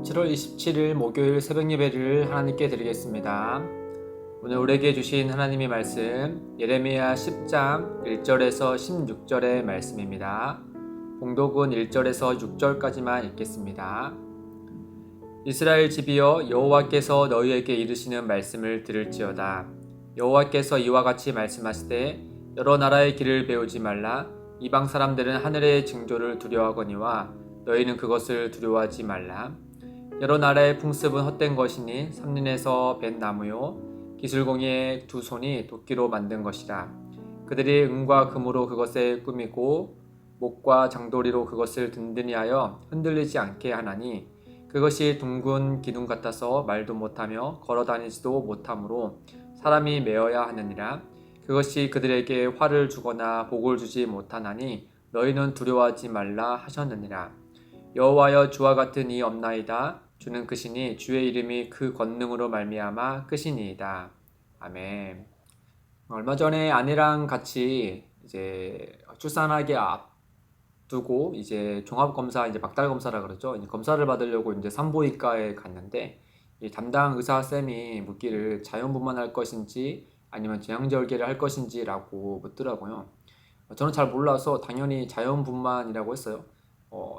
7월 27일 목요일 새벽 예배를 하나님께 드리겠습니다. 오늘 우리에게 주신 하나님의 말씀 예레미야 10장 1절에서 16절의 말씀입니다. 봉독은 1절에서 6절까지만 읽겠습니다. 이스라엘 집이여, 여호와께서 너희에게 이르시는 말씀을 들을지어다. 여호와께서 이와 같이 말씀하시되 여러 나라의 길을 배우지 말라. 이방 사람들은 하늘의 징조를 두려워하거니와 너희는 그것을 두려워하지 말라. 여러 나라의 풍습은 헛된 것이니 삼린에서 벤 나무요 기술공의 두 손이 도끼로 만든 것이라. 그들이 은과 금으로 그것을 꾸미고 목과 장도리로 그것을 든든히 하여 흔들리지 않게 하나니 그것이 둥근 기둥 같아서 말도 못하며 걸어다니지도 못하므로 사람이 메어야 하느니라. 그것이 그들에게 화를 주거나 복을 주지 못하나니 너희는 두려워하지 말라 하셨느니라. 여호와여, 주와 같은 이 없나이다. 주는 크시니 주의 이름이 그 권능으로 말미암아 크시니이다. 아멘. 얼마 전에 아내랑 같이 이제 출산하기 앞두고 이제 종합 검사, 이제 박달 검사라 그러죠. 이제 검사를 받으려고 이제 산부인과에 갔는데 이 담당 의사 쌤이 묻기를 자연분만할 것인지 아니면 제왕절개를 할 것인지라고 묻더라고요. 저는 잘 몰라서 당연히 자연분만이라고 했어요.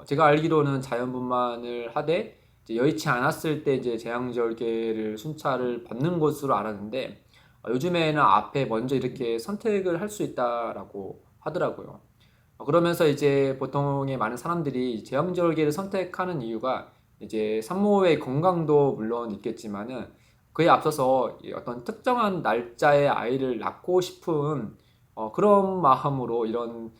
제가 알기로는 자연분만을 하되 이제 여의치 않았을 때 이제 제왕절개를 순찰을 받는 것으로 알았는데 요즘에는 앞에 먼저 이렇게 선택을 할 수 있다라고 하더라고요. 그러면서 이제 보통의 많은 사람들이 제왕절개를 선택하는 이유가 이제 산모의 건강도 물론 있겠지만은 그에 앞서서 어떤 특정한 날짜에 아이를 낳고 싶은 그런 마음으로 이런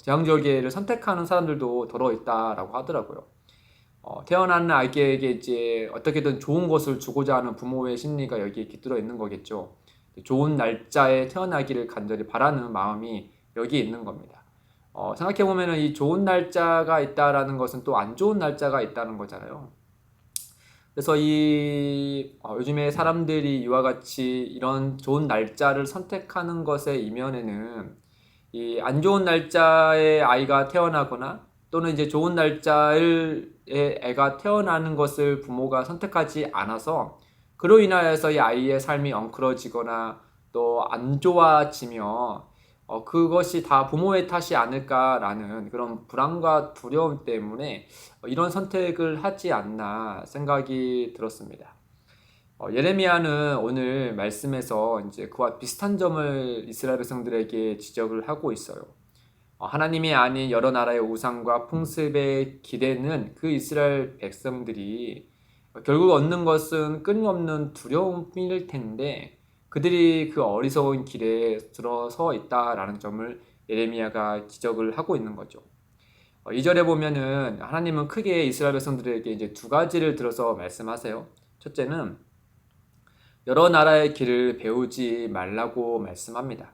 제왕절개를 선택하는 사람들도 더러 있다라고 하더라고요. 태어나는 아이에게 이제 어떻게든 좋은 것을 주고자 하는 부모의 심리가 여기에 깃들어 있는 거겠죠. 좋은 날짜에 태어나기를 간절히 바라는 마음이 여기에 있는 겁니다. 생각해보면 이 좋은 날짜가 있다라는 것은 또 안 좋은 날짜가 있다는 거잖아요. 그래서 요즘에 사람들이 이와 같이 이런 좋은 날짜를 선택하는 것의 이면에는 이 안 좋은 날짜에 아이가 태어나거나 또는 이제 좋은 날짜에 애가 태어나는 것을 부모가 선택하지 않아서 그로 인하여서 이 아이의 삶이 엉클어지거나 또 안 좋아지며 그것이 다 부모의 탓이 아닐까라는 그런 불안과 두려움 때문에 이런 선택을 하지 않나 생각이 들었습니다. 예레미야는 오늘 말씀에서 이제 그와 비슷한 점을 이스라엘 백성들에게 지적을 하고 있어요. 하나님이 아닌 여러 나라의 우상과 풍습에 기대는 그 이스라엘 백성들이 결국 얻는 것은 끊임없는 두려움일 텐데 그들이 그 어리석은 길에 들어서 있다라는 점을 예레미야가 지적을 하고 있는 거죠. 2절에 보면은 하나님은 크게 이스라엘 백성들에게 이제 두 가지를 들어서 말씀하세요. 첫째는 여러 나라의 길을 배우지 말라고 말씀합니다.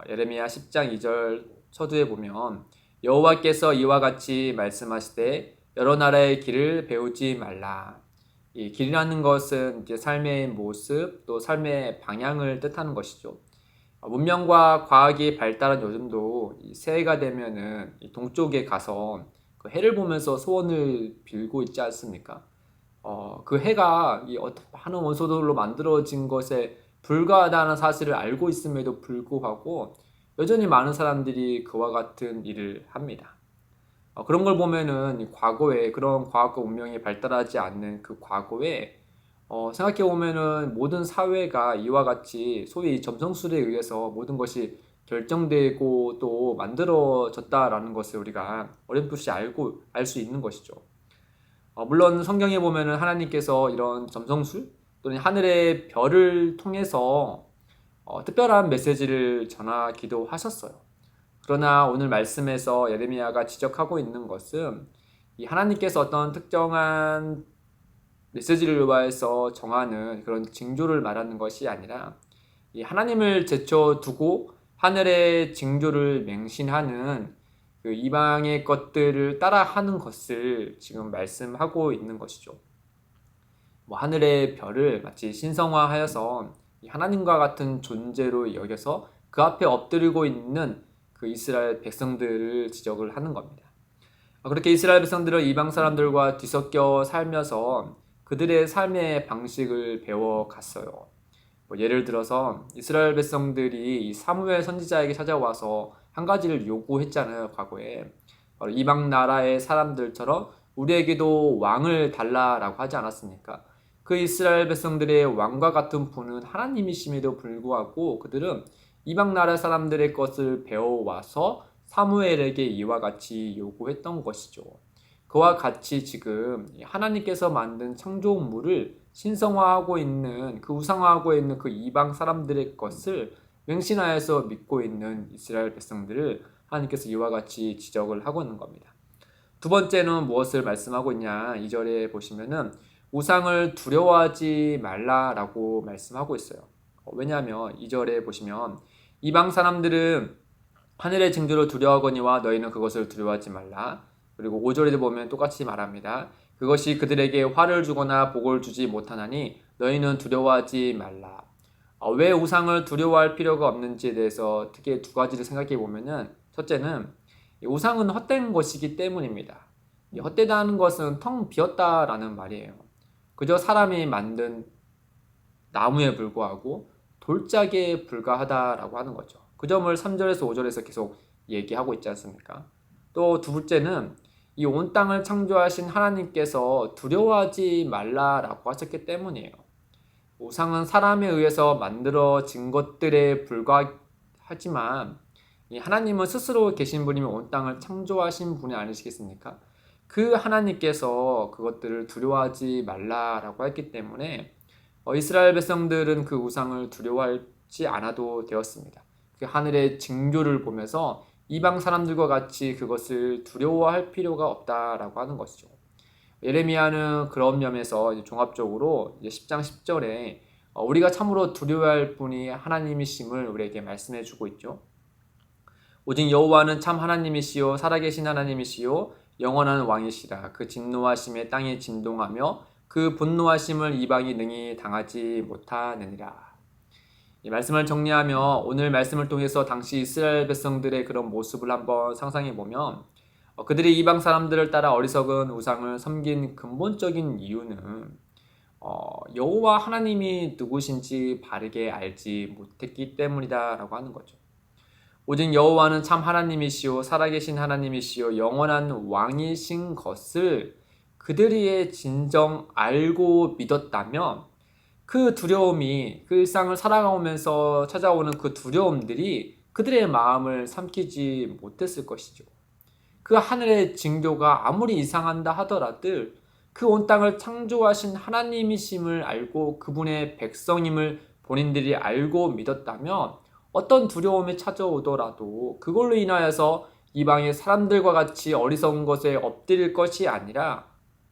예레미야 10장 2절 서두에 보면 여호와께서 이와 같이 말씀하시되 여러 나라의 길을 배우지 말라. 이 길이라는 것은 이제 삶의 모습 또 삶의 방향을 뜻하는 것이죠. 문명과 과학이 발달한 요즘도 새해가 되면은 동쪽에 가서 그 해를 보면서 소원을 빌고 있지 않습니까? 그 해가 많은 원소들로 만들어진 것에 불과하다는 사실을 알고 있음에도 불구하고 여전히 많은 사람들이 그와 같은 일을 합니다. 그런 걸 보면은 과거에 그런 과학과 문명이 발달하지 않는 그 과거에 생각해 보면은 모든 사회가 이와 같이 소위 점성술에 의해서 모든 것이 결정되고 또 만들어졌다라는 것을 우리가 어렴풋이 알 수 있는 것이죠. 물론 성경에 보면은 하나님께서 이런 점성술 또는 하늘의 별을 통해서 특별한 메시지를 전하기도 하셨어요. 그러나 오늘 말씀에서 예레미야가 지적하고 있는 것은 이 하나님께서 어떤 특정한 메시지를 위하여서 정하는 그런 징조를 말하는 것이 아니라 이 하나님을 제쳐두고 하늘의 징조를 맹신하는 그 이방의 것들을 따라하는 것을 지금 말씀하고 있는 것이죠. 하늘의 별을 마치 신성화하여서 하나님과 같은 존재로 여겨서 그 앞에 엎드리고 있는 그 이스라엘 백성들을 지적을 하는 겁니다. 그렇게 이스라엘 백성들은 이방 사람들과 뒤섞여 살면서 그들의 삶의 방식을 배워갔어요. 예를 들어서 이스라엘 백성들이 이 사무엘 선지자에게 찾아와서 한 가지를 요구했잖아요, 과거에. 바로 이방 나라의 사람들처럼 우리에게도 왕을 달라라고 하지 않았습니까? 그 이스라엘 백성들의 왕과 같은 분은 하나님이심에도 불구하고 그들은 이방 나라 사람들의 것을 배워와서 사무엘에게 이와 같이 요구했던 것이죠. 그와 같이 지금 하나님께서 만든 창조물을 신성화하고 있는 그 우상화하고 있는 그 이방 사람들의 것을 맹신하여서 믿고 있는 이스라엘 백성들을 하나님께서 이와 같이 지적을 하고 있는 겁니다. 두 번째는 무엇을 말씀하고 있냐? 2절에 보시면은 우상을 두려워하지 말라라고 말씀하고 있어요. 왜냐하면 2절에 보시면 이방 사람들은 하늘의 징조를 두려워하거니와 너희는 그것을 두려워하지 말라. 그리고 5절에도 보면 똑같이 말합니다. 그것이 그들에게 화를 주거나 복을 주지 못하나니 너희는 두려워하지 말라. 왜 우상을 두려워할 필요가 없는지에 대해서 특히 두 가지를 생각해 보면은 첫째는 우상은 헛된 것이기 때문입니다. 헛되다는 것은 텅 비었다라는 말이에요. 그저 사람이 만든 나무에 불과하고 돌짝에 불과하다라고 하는 거죠. 그 점을 3절에서 5절에서 계속 얘기하고 있지 않습니까? 또 두 번째는 이 온 땅을 창조하신 하나님께서 두려워하지 말라라고 하셨기 때문이에요. 우상은 사람에 의해서 만들어진 것들에 불과하지만 이 하나님은 스스로 계신 분이면 온 땅을 창조하신 분이 아니시겠습니까? 그 하나님께서 그것들을 두려워하지 말라라고 했기 때문에 이스라엘 백성들은 그 우상을 두려워하지 않아도 되었습니다. 그 하늘의 징조를 보면서 이방 사람들과 같이 그것을 두려워할 필요가 없다라고 하는 것이죠. 예레미야는 그런 면에서 종합적으로 10장 10절에 우리가 참으로 두려워할 분이 하나님이심을 우리에게 말씀해 주고 있죠. 오직 여호와는 참 하나님이시요 살아계신 하나님이시요 영원한 왕이시라. 그 진노하심에 땅이 진동하며 그 분노하심을 이방이 능히 당하지 못하느니라. 이 말씀을 정리하며 오늘 말씀을 통해서 당시 이스라엘 백성들의 그런 모습을 한번 상상해 보면 그들이 이방 사람들을 따라 어리석은 우상을 섬긴 근본적인 이유는 여호와 하나님이 누구신지 바르게 알지 못했기 때문이다라고 하는 거죠. 오직 여호와는 참 하나님이시오 살아계신 하나님이시오 영원한 왕이신 것을 그들이 진정 알고 믿었다면 그 두려움이 그 일상을 살아가면서 찾아오는 그 두려움들이 그들의 마음을 삼키지 못했을 것이죠. 그 하늘의 징조가 아무리 이상한다 하더라도 그 온 땅을 창조하신 하나님이심을 알고 그분의 백성임을 본인들이 알고 믿었다면 어떤 두려움이 찾아오더라도 그걸로 인하여서 이방의 사람들과 같이 어리석은 것에 엎드릴 것이 아니라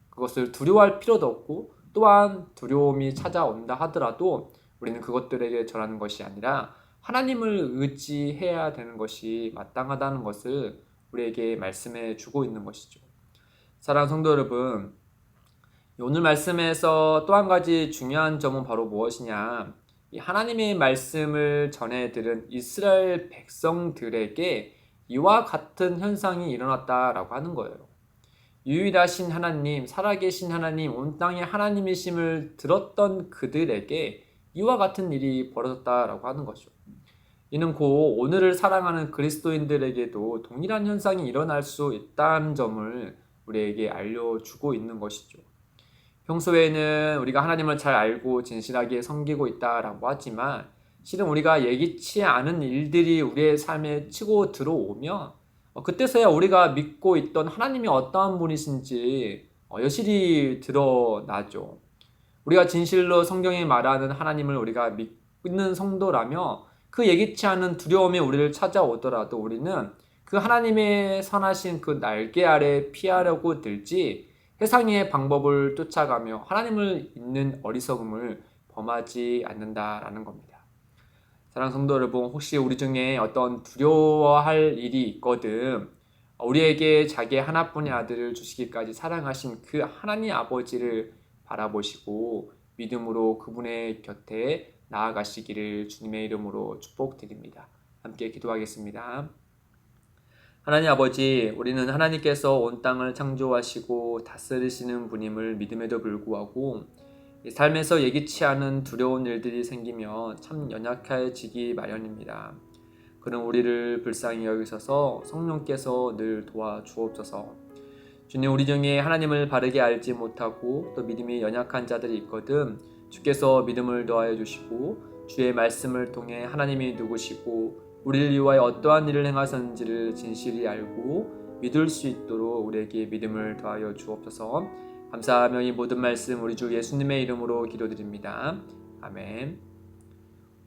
그것을 두려워할 필요도 없고 또한 두려움이 찾아온다 하더라도 우리는 그것들에게 절하는 것이 아니라 하나님을 의지해야 되는 것이 마땅하다는 것을 우리에게 말씀해 주고 있는 것이죠. 사랑하는 성도 여러분, 오늘 말씀에서 또 한 가지 중요한 점은 바로 무엇이냐? 이 하나님의 말씀을 전해 들은 이스라엘 백성들에게 이와 같은 현상이 일어났다라고 하는 거예요. 유일하신 하나님, 살아계신 하나님, 온 땅의 하나님이심을 들었던 그들에게 이와 같은 일이 벌어졌다라고 하는 것이죠. 이는 곧 오늘을 사랑하는 그리스도인들에게도 동일한 현상이 일어날 수 있다는 점을 우리에게 알려주고 있는 것이죠. 평소에는 우리가 하나님을 잘 알고 진실하게 섬기고 있다라고 하지만 실은 우리가 예기치 않은 일들이 우리의 삶에 치고 들어오면 그때서야 우리가 믿고 있던 하나님이 어떠한 분이신지 여실히 드러나죠. 우리가 진실로 성경에 말하는 하나님을 우리가 믿는 성도라며 그 예기치 않은 두려움이 우리를 찾아오더라도 우리는 그 하나님의 선하신 그 날개 아래 피하려고 들지 세상의 방법을 쫓아가며 하나님을 잊는 어리석음을 범하지 않는다라는 겁니다. 사랑하는 성도 여러분, 혹시 우리 중에 어떤 두려워할 일이 있거든 우리에게 자기의 하나뿐인 아들을 주시기까지 사랑하신 그 하나님 아버지를 바라보시고 믿음으로 그분의 곁에 나아가시기를 주님의 이름으로 축복드립니다. 함께 기도하겠습니다. 하나님 아버지, 우리는 하나님께서 온 땅을 창조하시고 다스리시는 분임을 믿음에도 불구하고 삶에서 예기치 않은 두려운 일들이 생기며 참 연약해지기 마련입니다. 그런 우리를 불쌍히 여기셔서 성령께서 늘 도와주옵소서. 주님, 우리 중에 하나님을 바르게 알지 못하고 또 믿음이 연약한 자들이 있거든 주께서 믿음을 더하여 주시고 주의 말씀을 통해 하나님이 누구시고 우리를 위하여 어떠한 일을 행하셨는지를 진실히 알고 믿을 수 있도록 우리에게 믿음을 더하여 주옵소서. 감사하며 이 모든 말씀 우리 주 예수님의 이름으로 기도드립니다. 아멘.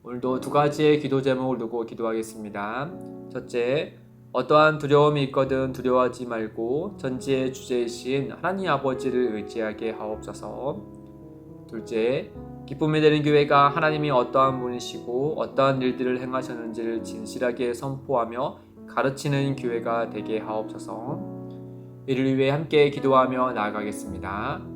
오늘도 두 가지의 기도 제목을 두고 기도하겠습니다. 첫째, 어떠한 두려움이 있거든 두려워하지 말고 전지의 주제이신 하나님 아버지를 의지하게 하옵소서. 둘째, 기쁨이 되는 교회가 하나님이 어떠한 분이시고 어떠한 일들을 행하셨는지를 진실하게 선포하며 가르치는 교회가 되게 하옵소서. 이를 위해 함께 기도하며 나아가겠습니다.